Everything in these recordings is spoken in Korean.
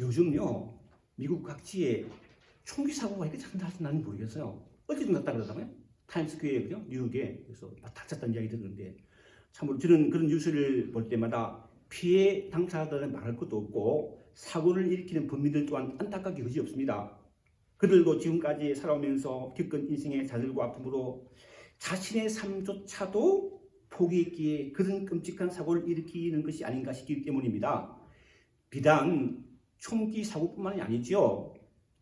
요즘요 미국 각지에 총기 사고가 이렇게 자주 나서 나는 모르겠어요. 어제도 났다 그러더라고요. 타임스퀘어에 그죠? 뉴욕에 그래서 막 다쳤다는 이야기 듣는데 참으로 저는 그런 뉴스를 볼 때마다 피해 당사자들은 말할 것도 없고 사고를 일으키는 범인들 또한 안타깝게 그지없습니다. 그들도 지금까지 살아오면서 겪은 인생의 좌절과 아픔으로 자신의 삶조차도 포기했기에 그런 끔찍한 사고를 일으키는 것이 아닌가 싶기 때문입니다. 비단 총기 사고뿐만이 아니죠.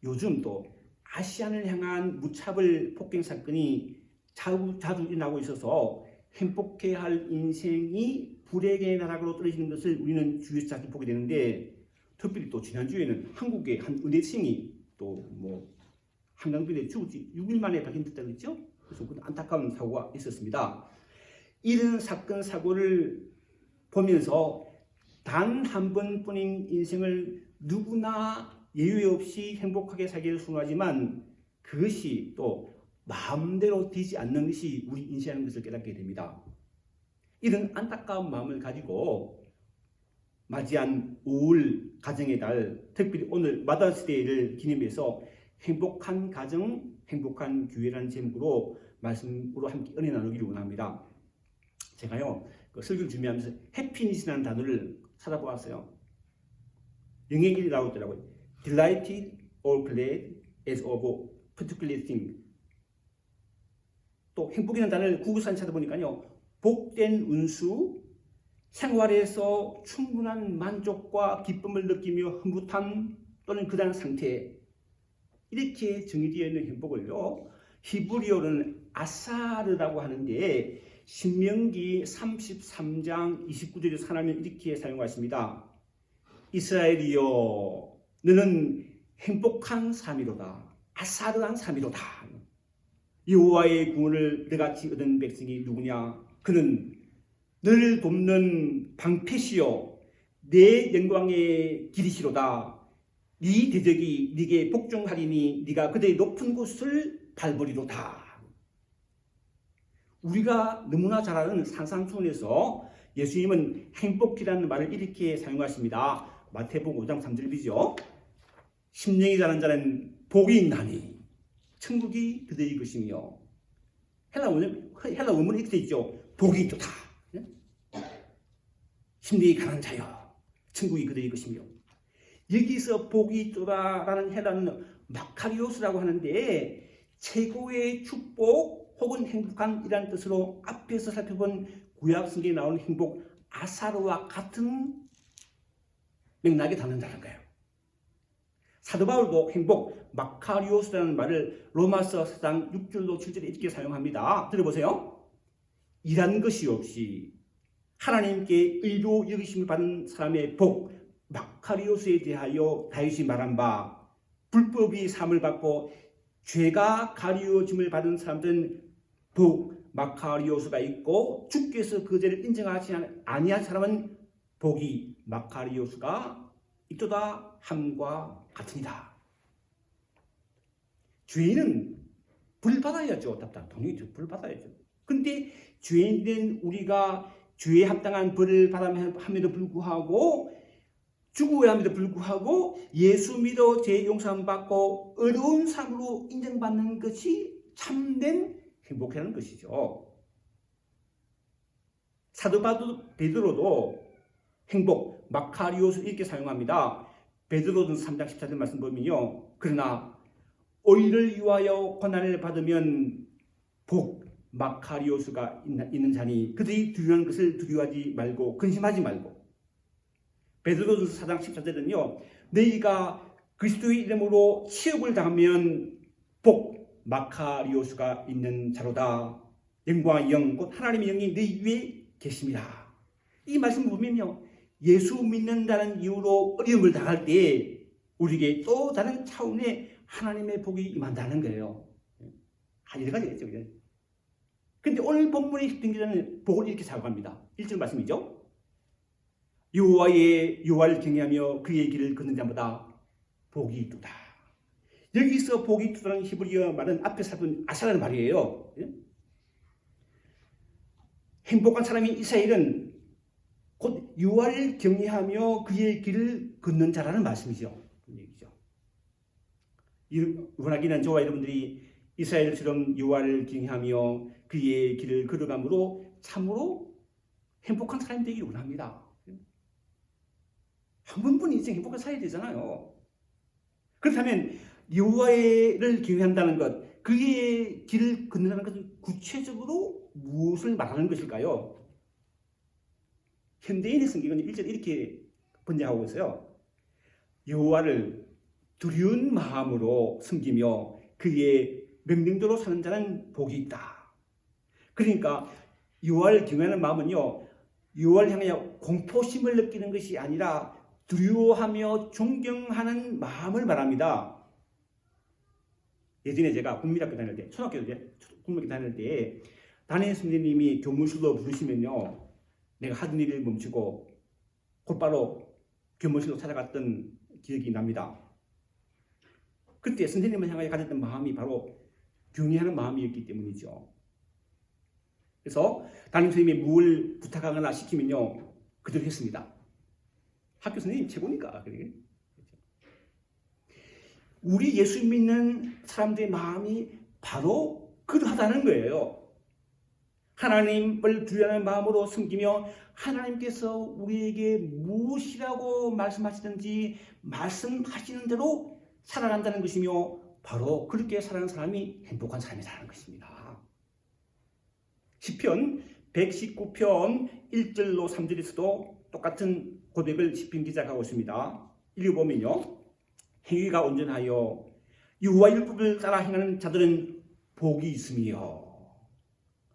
요즘 또 아시안을 향한 무차별 폭행 사건이 자주 일어나고 있어서 행복해야 할 인생이 불행의 나락으로 떨어지는 것을 우리는 주위에서 자주 보게 되는데, 특별히 또 지난주에는 한국의 한 의대생이 또 한강변에 죽은 지 6일 만에 발견됐다고 했죠. 그래서 그 안타까운 사고가 있었습니다. 이런 사고를 보면서 단 한 번뿐인 인생을 누구나 예외 없이 행복하게 살기를 소원하지만 그것이 또 마음대로 되지 않는 것이 우리 인생이라는 것을 깨닫게 됩니다. 이런 안타까운 마음을 가지고 맞이한 5월 가정의 달, 특별히 오늘 마더스데이를 기념해서 행복한 가정, 행복한 교회라는 제목으로 말씀으로 함께 은혜 나누기를 원합니다. 제가요 그 설교를 준비하면서 해피니스라는 단어를 찾아보았어요. 영어에 나오더라고요. Delighted or glad as of a particular thing. 또 행복이라는 단어를 구글산 찾아보니까요, 복된 운수, 생활에서 충분한 만족과 기쁨을 느끼며 흐뭇한 또는 그다음 상태, 이렇게 정의되어 있는 행복을요 히브리어는 아사르라고 하는데 신명기 33장 29절에서 하나님은 이렇게 사용하십니다. 이스라엘이여 너는 행복한 삶이로다. 아사르한 삶이로다. 여호와의 구원을 너같이 얻은 백성이 누구냐? 그는 너를 돕는 방패시요 내 영광의 길이시로다. 네 대적이 네게 복종하리니 네가 그들의 높은 곳을 밟으리로다. 우리가 너무나 잘 아는 상상촌에서 예수님은 행복이라는 말을 이렇게 사용하십니다. 마태복음 5장 3절이죠. 심령이 자란 자는 복이 있나니 천국이 그들의 것이며, 헬라 원문에 이렇게 되어 있죠. 복이 있도다. 심령이 강한 자여 천국이 그들의 것이며, 여기서 복이 있도다라는 헬라는 마카리오스라고 하는데 최고의 축복 혹은 행복한이라는 뜻으로 앞에서 살펴본 구약 성경에 나오는 행복 아사르와 같은 맥락에 담는다는 거예요. 사도 바울도 행복 마카리오스라는 말을 로마서 4장 6절로 7절에 이렇게 사용합니다. 들어보세요. 일한 것이 없이 하나님께 의로 여기심을 받은 사람의 복 마카리오스에 대하여 다윗이 말한 바, 불법이 사함을 받고 죄가 가리워짐을 받은 사람들은 복 마카리오스가 있고 주께서 그 죄를 인정하지 아니한 사람은 복이 마카리오스가 있도다 함과 같으니라. 죄인은 벌 받아야죠. 당연히 벌 받아야죠. 근데 죄인된 우리가 죄에 합당한 벌을 받아함에도 불구하고 죽어야 함에도 불구하고 예수 믿어 죄 용서함 받고 어려운 삶으로 인정받는 것이 참된 행복이라는 것이죠. 사도 베드로도 행복 마카리오스 이렇게 사용합니다. 베드로는 3장 14절 말씀 보면요, 그러나 의를 위하여 고난을 받으면 복 마카리오스가 있는 자니 그들이 두려워하는 것을 두려워하지 말고 근심하지 말고. 베드로전서 4장 14절은요, 너희가 그리스도의 이름으로 치욕을 당하면 복 마카리오스가 있는 자로다. 영광의 영 곧 하나님의 영이 너희 위에 계십니다. 이 말씀을 보면요, 예수 믿는다는 이유로 어려움을 당할 때 우리에게 또 다른 차원의 하나님의 복이 임한다는 거예요. 여러 가지겠죠. 그런데 오늘 본문의 십등기자는 복을 이렇게 사용합니다. 1절 말씀이죠. 여호와를 경외하며 그의 길을 걷는 자마다 복이 있도다. 여기서 복이 있도다는 히브리어 말은 앞에 살펴본 아사라는 말이에요. 행복한 사람인 이스라엘은 곧 여호와를 경외하며 그의 길을 길을 걷는 자라는 말씀이죠. 그런 얘기죠. 원하기는 저와 여러분들이 이스라엘처럼 여호와를 경외하며 그의 길을 걸어감으로 참으로 행복한 사람이 되기를 원합니다. 한 번뿐 인생 행복하게 살아야 되잖아요. 그렇다면 여호와를 경외한다는 것, 그의 길을 걷는다는 것은 구체적으로 무엇을 말하는 것일까요? 현대인의 성경은 1절에 이렇게 번역하고 있어요. 여호와를 두려운 마음으로 섬기며 그의 명령대로 사는 자는 복이 있다. 그러니까 여호와를 경외하는 마음은요, 여호와를 향하여 공포심을 느끼는 것이 아니라 두려워하며 존경하는 마음을 말합니다. 예전에 제가 국민학교 다닐 때, 국민학교 다닐 때 담임 선생님이 교무실로 부르시면요, 내가 하던 일을 멈추고 곧바로 교무실로 찾아갔던 기억이 납니다. 그때 선생님을 향하여 가졌던 마음이 바로 경외하는 마음이었기 때문이죠. 그래서 담임 선생님이 뭘 부탁하거나 시키면요, 그대로 했습니다. 학교 선생님 최고니까. 우리 예수 믿는 사람들의 마음이 바로 그러하다는 거예요. 하나님을 두려워하는 마음으로 섬기며 하나님께서 우리에게 무엇이라고 말씀하시든지 말씀하시는 대로 살아간다는 것이며 바로 그렇게 살아가는 사람이 행복한 삶이라는 것입니다. 시편 119편 1절로 3절에서도 똑같은 고백을 시편 기자가 하고 있습니다. 읽어보면요, 행위가 온전하여 여호와 율법을 따라 행하는 자들은 복이 있으며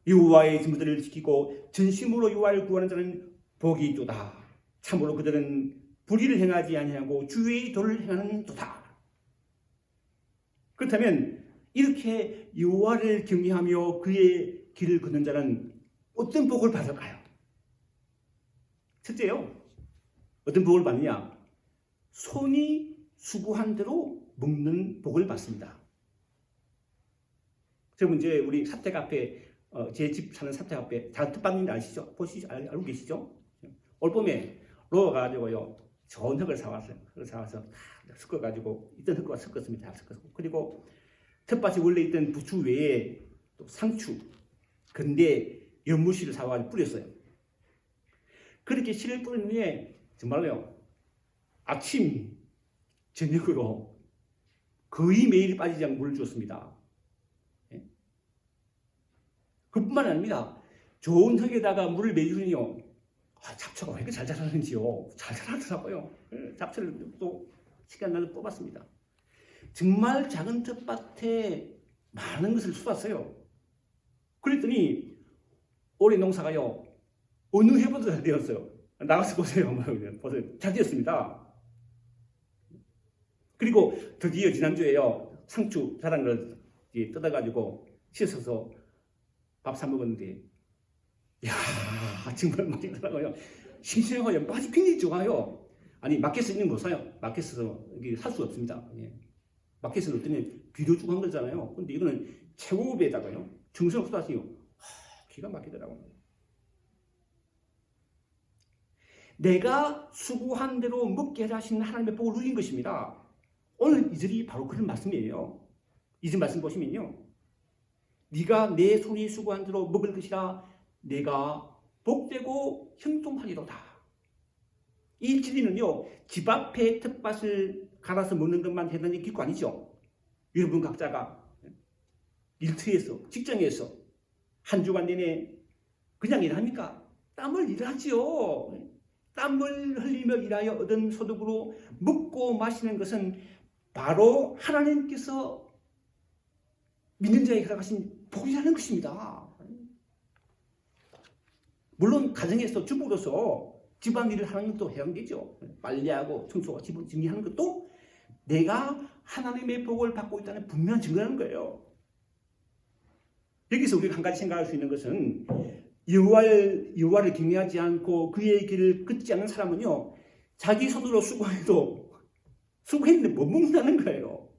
여호와의 증거들을 지키고 전심으로 여호와를 구하는 자는 복이 있도다. 참으로 그들은 불의를 행하지 아니하고 주의 도를 행하는 도다. 그렇다면 이렇게 여호와를 경외하며 그의 길을 걷는 자는 어떤 복을 받을까요? 첫째요, 어떤 복을 받느냐? 손이 수고한 대로 먹는 복을 받습니다. 여러분, 이제 우리 사택 앞에 제 집 사는 사택 앞에 잣밭인지 아시죠? 알고 계시죠? 올 봄에 로어가 가지고요, 좋은 흙을 사왔어요. 흙을 사와서 다 섞어가지고 있던 흙과 섞었습니다. 다 섞었고, 그리고 텃밭이 원래 있던 부추 외에 또 상추, 근대, 연무씨를 사와서 뿌렸어요. 그렇게 씨를 뿌린 후에 정말로요, 아침, 저녁으로 거의 매일 빠지지 않고 물을 주었습니다. 그뿐만 아닙니다. 좋은 흙에다가 물을 매주니요, 잡초가 왜 이렇게 잘 자라는지요. 잘 자라더라고요. 잡초를 또 시간 나서 뽑았습니다. 정말 작은 텃밭에 많은 것을 쏟았어요. 그랬더니 올해 농사가요, 어느 해보다 잘 되었어요. 나가서 보세요. 보세요. 잘 되었습니다. 그리고 드디어 지난주에요, 상추 자란 걸 뜯어가지고 씻어서 밥 사 먹었는데, 이야, 정말 맛있더라고요. 싱싱하고요, 맛이 굉장히 좋아요. 아니, 마켓에서 있는 거 못 사요. 마켓에서 살 수가 없습니다. 예. 마켓에서 어떤 비료 주고 한 거잖아요. 근데 이거는 최고급에다가요, 정성을 쏟았어요. 기가 막히더라고요. 내가 수고한 대로 먹게 하시는 하나님의 복을 누린 것입니다. 오늘 이 절이 바로 그런 말씀이에요. 이 절 말씀 보시면요, 네가 내 손이 수고한 대로 먹을 것이라 내가 복되고 형통하리로다. 이 진리는요, 집 앞에 텃밭을 갈아서 먹는 것만 해당되는 기구 아니죠. 여러분 각자가 일터에서, 직장에서 한 주간 내내 그냥 일합니까? 땀을 일하지요. 땀을 흘리며 일하여 얻은 소득으로 먹고 마시는 것은 바로 하나님께서 믿는 자에게 허락하신 복이라는 것입니다. 물론 가정에서 주부로서 집안일을 하는 것도 해당되죠. 빨래하고 청소하고 집을 정리하는 것도 내가 하나님의 복을 받고 있다는 분명한 증거라는 거예요. 여기서 우리가 한 가지 생각할 수 있는 것은 여호와를 경외하지 않고 그의 길을 걷지 않는 사람은요, 자기 손으로 수고했는데 못 먹는다는 거예요.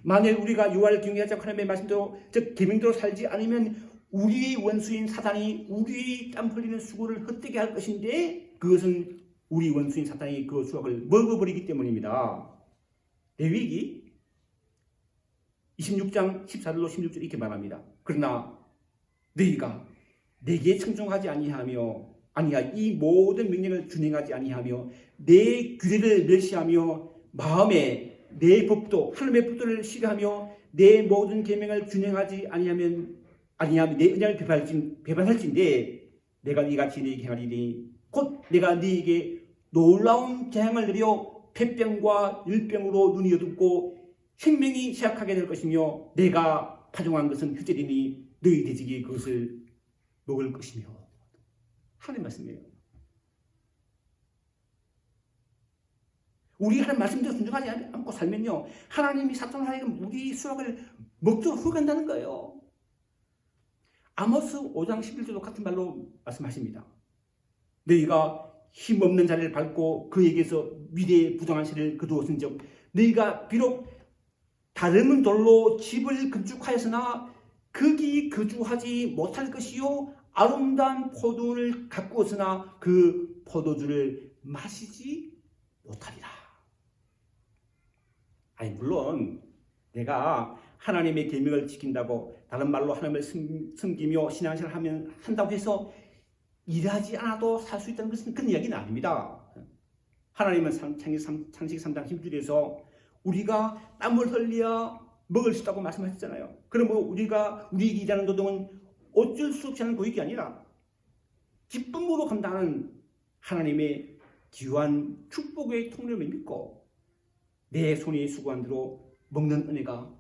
만약 우리가 여호와를 경외하지 않고 하나님의 말씀대로, 즉 계명대로 살지 않으면 우리의 원수인 사단이 우리의 땀 흘리는 수고를 헛되게 할 것인데 그것은 우리 원수인 사탄이 그 수확을 먹어버리기 때문입니다. 레위기 26장 14절로 16절 이렇게 말합니다. 그러나 너희가 내게 청종하지 아니하며 이 모든 명령을 준행하지 아니하며 내 규례를 멸시하며 마음에 내 법도 하나님의 법도를 싫어하며 내 모든 계명을 준행하지 아니하면 내 은혜를 배반할진대 내가 이같이 네게 행하리니 곧 내가 네게 놀라운 재앙을 내려 폐병과 일병으로 눈이 어둡고 생명이 쇠약하게 될 것이며 내가 파종한 것은 휘절이니 너희 돼지가 그것을 먹을 것이며. 하나님 말씀이에요. 우리 하나님 말씀대로 순종하지 않고 살면요, 하나님이 사탄하에게 우리 수확을 먹도록 허간다는 거예요. 아모스 5장 11절도 같은 말로 말씀하십니다. 너희가 힘없는 자리를 밟고 그에게서 미래의 부정한 실을 거두었은즉 너희가 비록 다름은 돌로 집을 건축하였으나 거기 거주하지 못할 것이요 아름다운 포도를 가꾸었으나 그 포도주를 마시지 못하리라. 아니 물론 내가 하나님의 계명을 지킨다고, 다른 말로 하나님을 섬기며 신앙생활을 한다고 해서 일하지 않아도 살 수 있다는 것은 그런 이야기는 아닙니다. 하나님은 창세기 3장 10절에서 우리가 땀을 흘려야 먹을 수 있다고 말씀하셨잖아요. 그러면 우리에게 일하는 노동은 어쩔 수 없이 하는 고익이 아니라 기쁨으로 감당하는 하나님의 귀한 축복의 통로를 믿고 내 손이 수고한 대로 먹는 은혜가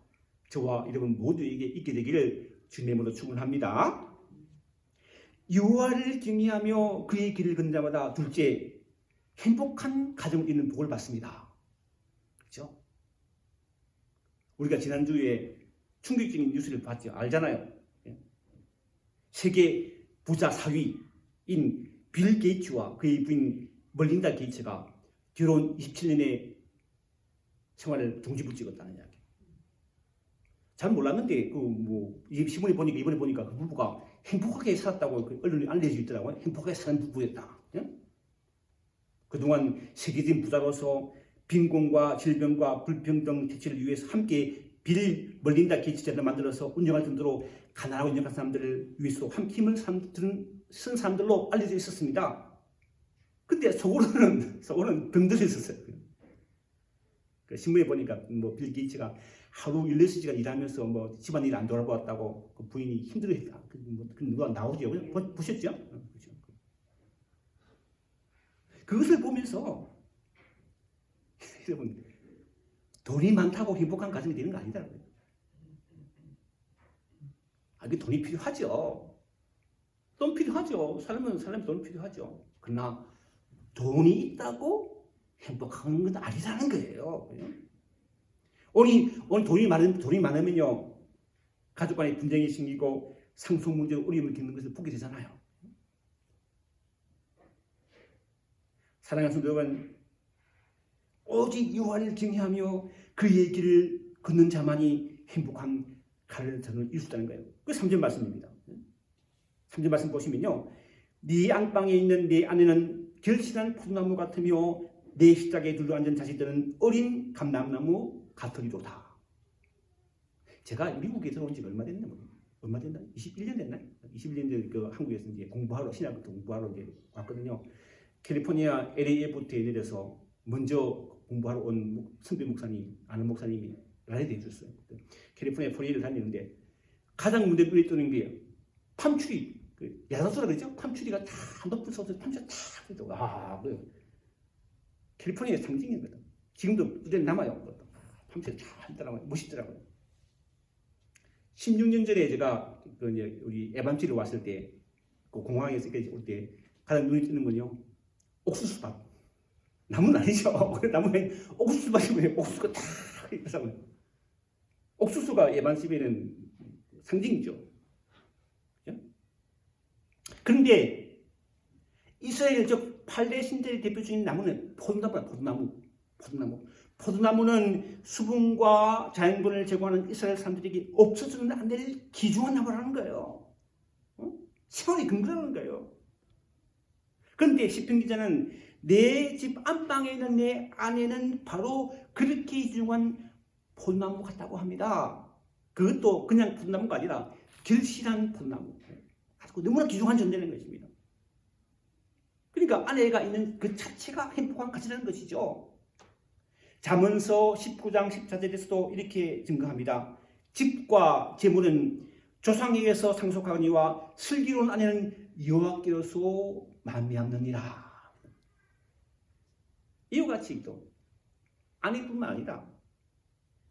저와 여러분 모두에게 있게 되기를 주님으로 축원합니다. 여호와를 경외하며 그의 길을 걷는 자마다 둘째, 행복한 가정을 잇는 복을 받습니다. 그렇죠? 우리가 지난주에 충격적인 뉴스를 봤죠. 알잖아요. 세계 부자 4위인 빌 게이츠와 그의 부인 멀린다 게이츠가 결혼 27년의 생활을 종지부찍었다는 이야기. 잘 몰랐는데 신문에 보니까 이번에 보니까 그 부부가 행복하게 살았다고 그 언론에 알려져 있더라고요. 행복하게 사는 부부였다. 예? 그동안 세계적인 부자로서 빈곤과 질병과 불평등 대체를 위해서 함께 빌 멀린다 게이츠를 만들어서 운영할 정도로 가난하고 연약한 사람들을 위해서 함께 힘을 쓴 사람들로 알려져 있었습니다. 근데 속으로는 병들어 있었어요. 그 신문에 보니까 빌 게이츠가 하루 16시간 일하면서 집안일 안 돌아보았다고 그 부인이 힘들어했다. 누가 나오죠? 보셨죠? 그것을 보면서 여러분, 돈이 많다고 행복한 가정이 되는 거 아니더라고요. 그 돈이 필요하죠. 돈 필요하죠. 사람이 돈 필요하죠. 그러나 돈이 있다고 행복한 건 아니라는 거예요. 오늘 돈이 많으면요, 가족 간에 분쟁이 생기고 상속 문제로 어려움을 겪는 것을 보게 되잖아요. 사랑하는 성도 여러분, 오직 여호와를 경외하며 그의 길을 걷는 자만이 행복한 가르침을 이룰 수 있다는 거예요. 그 3절 말씀입니다. 3절 말씀 보시면요, 네 안방에 있는 네 아내는 결실한 포도나무 같으며 내 십자가에 둘러앉은 자식들은 어린 감람나무 같으리로다. 제가 미국에 들어온 지 얼마 됐나? 21년 됐나요? 21년 전에 그 한국에서 이제 공부하러, 신학부터 공부하러 이제 왔거든요. 캘리포니아 LA부터에 내려서 먼저 공부하러 온 선배 목사님, 아는 목사님이 라이드 해줬어요. 캘리포니아 포니를 다니는데 가장 문제 눈에 뜨는 게 팜추리, 야자수라 그러죠? 팜추리가 다 높은 솟아서 팜추리가 다 그러더라고요. 그래요. 캘리포니아의 상징이거든. 지금도 그대로 남아요. 팜추리 다 있더라고요. 멋있더라고요. 16년 전에 제가 우리 에반치를 왔을 때, 그 공항에서 올 때 가장 눈에 띄는 건요, 옥수수밭. 나무는 아니죠. 나무에 옥수수밭이면 옥수수가 다 있더라고요. 옥수수가 에반십에는 상징이죠. 그렇죠? 그런데 이스라엘 팔레신자의 대표적인 나무는 포도나무는 수분과 자연분을 제공하는 이스라엘 사람들에게 없어서는 안 될 귀중한 나무라는 거예요. 생활이 근거라는 거예요. 그런데 시편 기자는 내 집 안방에 있는 내 아내는 바로 그렇게 훌륭한 폴나무 같다고 합니다. 그것도 그냥 폴나무가 아니라 결실한 폴나무. 가지고 너무나 귀중한 존재라는 것입니다. 그러니까 아내가 있는 그 자체가 행복한 가치라는 것이죠. 잠언서 19장 14절에서도 이렇게 증거합니다. 집과 재물은 조상에게서 상속하거니와 슬기로운 아내는 여호와께로서 만미암느니라. 이와 같이 또 아내뿐만 아니라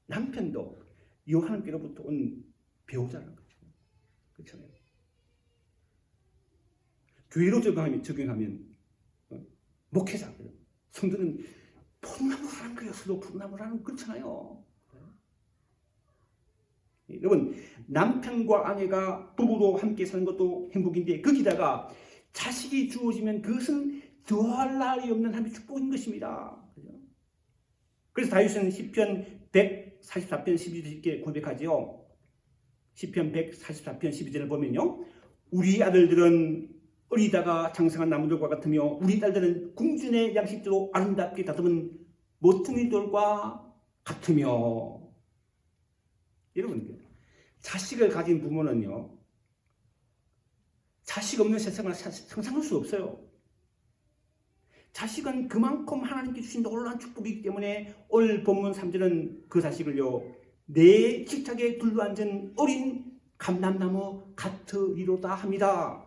남편도 하나님께로부터 온 배우자라는 거죠. 그렇잖아요. 교회로 적용하면 목회자, 성도는 폴나무라는 거예요. 서로 폴나무라는 거 그렇잖아요. 여러분, 남편과 아내가 부부로 함께 사는 것도 행복인데 거기다가 자식이 주어지면 그것은 더할 날이 없는 하나님의 축복인 것입니다. 그래서 다윗은 시편 144편 12절 이렇게 고백하지요. 시편 144편 12절을 보면요, 우리 아들들은 어리다가 장성한 나무들과 같으며 우리 딸들은 궁전의 양식대로 아름답게 다듬은 모퉁이돌과 같으며. 여러분, 자식을 가진 부모는요, 자식 없는 세상을 상상할 수 없어요. 자식은 그만큼 하나님께 주신 놀라운 축복이기 때문에 오늘 본문 3절은 그 자식을요, 내 식탁에 둘러앉은 어린 감람나무 같으리로다 합니다.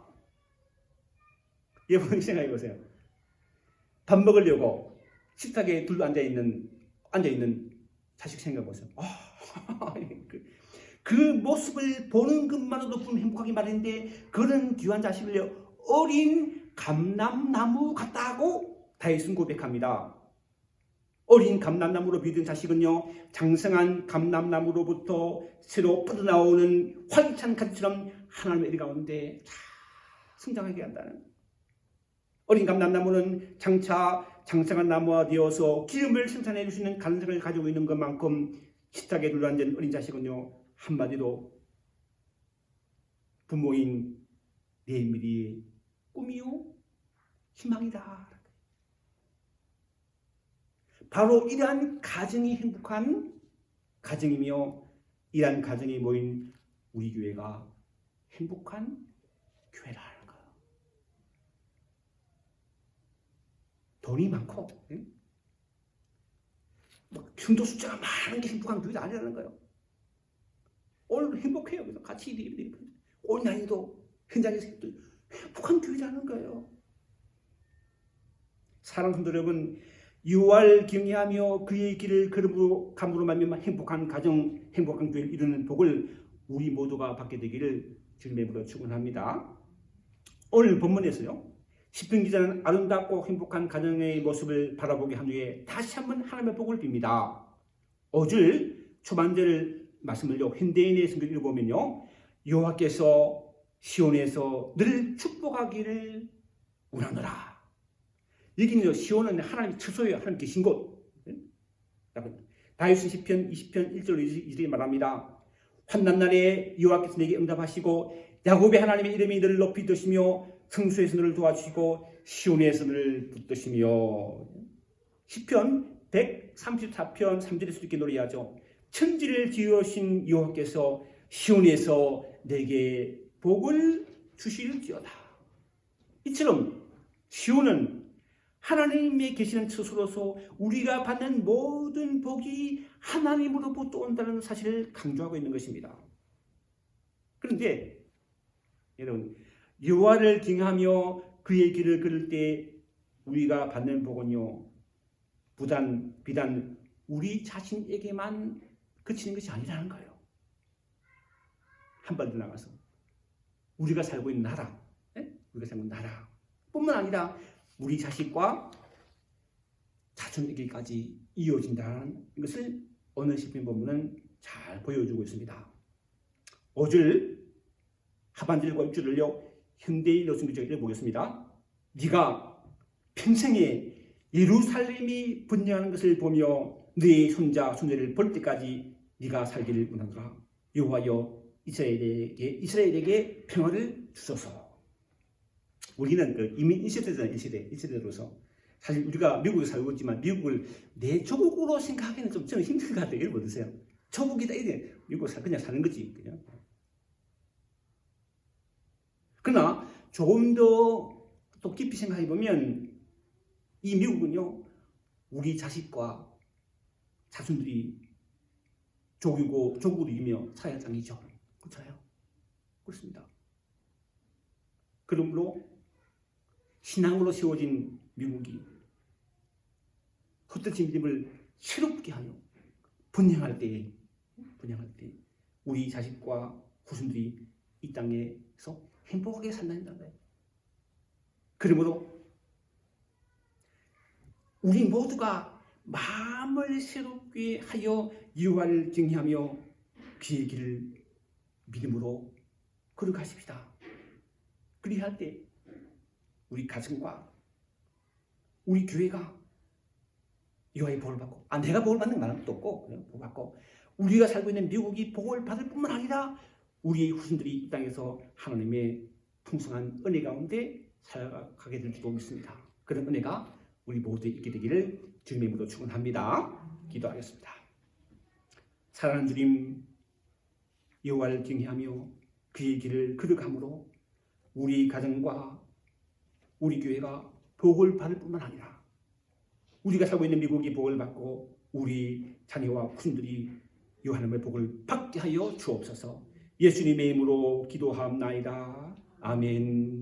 여러분 생각해 보세요. 밥 먹으려고 식탁에 둘러앉아있는 자식 생각해 보세요. 그 모습을 보는 것만으로도 좀 행복하기 마련인데 그런 귀한 자식을요, 어린 감람나무 같다고 다윗은 고백합니다. 어린 감람나무로 빚은 자식은요, 장성한 감람나무로부터 새로 뻗어나오는 활기찬 가지처럼 하나님의 일 가운데 잘 성장하게 한다는. 어린 감람나무는 장차 장성한 나무가 되어서 기름을 생산해 줄 수 있는 가능성을 가지고 있는 것만큼 식탁에 둘러앉은 어린 자식은요, 한마디로 부모인 내일이 꿈이요 희망이다. 바로 이러한 가정이 행복한 가정이며 이러한 가정이 모인 우리 교회가 행복한 교회라는 거예요. 돈이 많고 성도 숫자가 많은 게 행복한 교회가 아니라는 거예요. 오늘 행복해요. 그래서 같이 온라인도 현장에서 행복한 교회라는 거예요. 사랑하는 성도 여러분, 유월 경외하며 그의 길을 걸음으로 말미암아 행복한 가정, 행복한 교회를 이루는 복을 우리 모두가 받게 되기를 주님의 이름으로 축원합니다. 오늘 본문에서요, 시편 기자는 아름답고 행복한 가정의 모습을 바라보게 한 후에 다시 한번 하나님의 복을 빕니다. 5절 초반절 말씀을요, 현대인의 성경을 읽어보면요, 여호와께서 시온에서 늘 축복하기를 원하노라. 여기는 시온은 하나님 처소예요. 하나님 계신 곳. 다윗은 시편 20편 1절 2절에 말합니다. 환난 날에 여호와께서 내게 응답하시고 야곱의 하나님의 이름이 늘 높이 뜨시며 성소에서 너를 도와주시고 시온에서 너를 붙드시며. 시편 134편 3절에서 이렇게 노래하죠. 천지를 지으신 여호와께서 시온에서 내게 복을 주실지어다. 이처럼 시온은 하나님의 계시는 처소로서 우리가 받는 모든 복이 하나님으로부터 온다는 사실을 강조하고 있는 것입니다. 그런데 여러분, 여호와를 경외하며 그의 길을 걸을 때 우리가 받는 복은요, 비단 우리 자신에게만 그치는 것이 아니라는 거예요. 한 발 더 나가서 우리가 살고 있는 나라, 우리가 살고 있는 나라 뿐만 아니라 우리 자식과 자손에게까지 이어진다는 것을 오늘 시편 본문은 잘 보여주고 있습니다. 5절 하반절과 6절을요, 현대인 여성교적을 보겠습니다. 네가 평생에 예루살렘이 번영하는 것을 보며 너의 손자 손녀를 볼 때까지 네가 살기를 원하노라. 여호와여 이스라엘에게 평화를 주소서. 우리는 그 이민 1세대잖아요. 1세대로서 사실 우리가 미국에 살고 있지만 미국을 내 조국으로 생각하기는 좀 저는 힘든 것 같아요. 여러분 보세요. 조국이다 이래 미국 그냥 사는 거지. 그냥. 그러나 조금 더 또 깊이 생각해 보면 이 미국은요 우리 자식과 자손들이 조국으로 이며 사회의 땅이죠. 그렇잖아요. 그렇습니다. 그러므로 신앙으로 세워진 미국이 헛되지 믿음을 새롭게 하여 번영할 때 우리 자식과 후손들이 이 땅에서 행복하게 산다는 거예요. 그러므로 우리 모두가 마음을 새롭게 하여 여호와를 경외하며 그의 길을 믿음으로 걸어가십시다. 그리할 때 우리 가정과 우리 교회가 여호와의 복을 받고 내가 복을 받는 말은 또 없고 복을 받고 우리가 살고 있는 미국이 복을 받을 뿐만 아니라 우리의 후손들이 이 땅에서 하나님의 풍성한 은혜 가운데 살아가게 될 줄도 믿습니다. 그런 은혜가 우리 모두에 있게 되기를 주님의 이름으로 축원합니다. 기도하겠습니다. 사랑하는 주님, 여호와를 경외하며 그의 길을 걸어감으로 우리 가정과 우리 교회가 복을 받을 뿐만 아니라 우리가 살고 있는 미국이 복을 받고 우리 자녀와 후손들이 이 하나님의 복을 받게 하여 주옵소서. 예수님의 이름으로 기도하옵나이다. 아멘.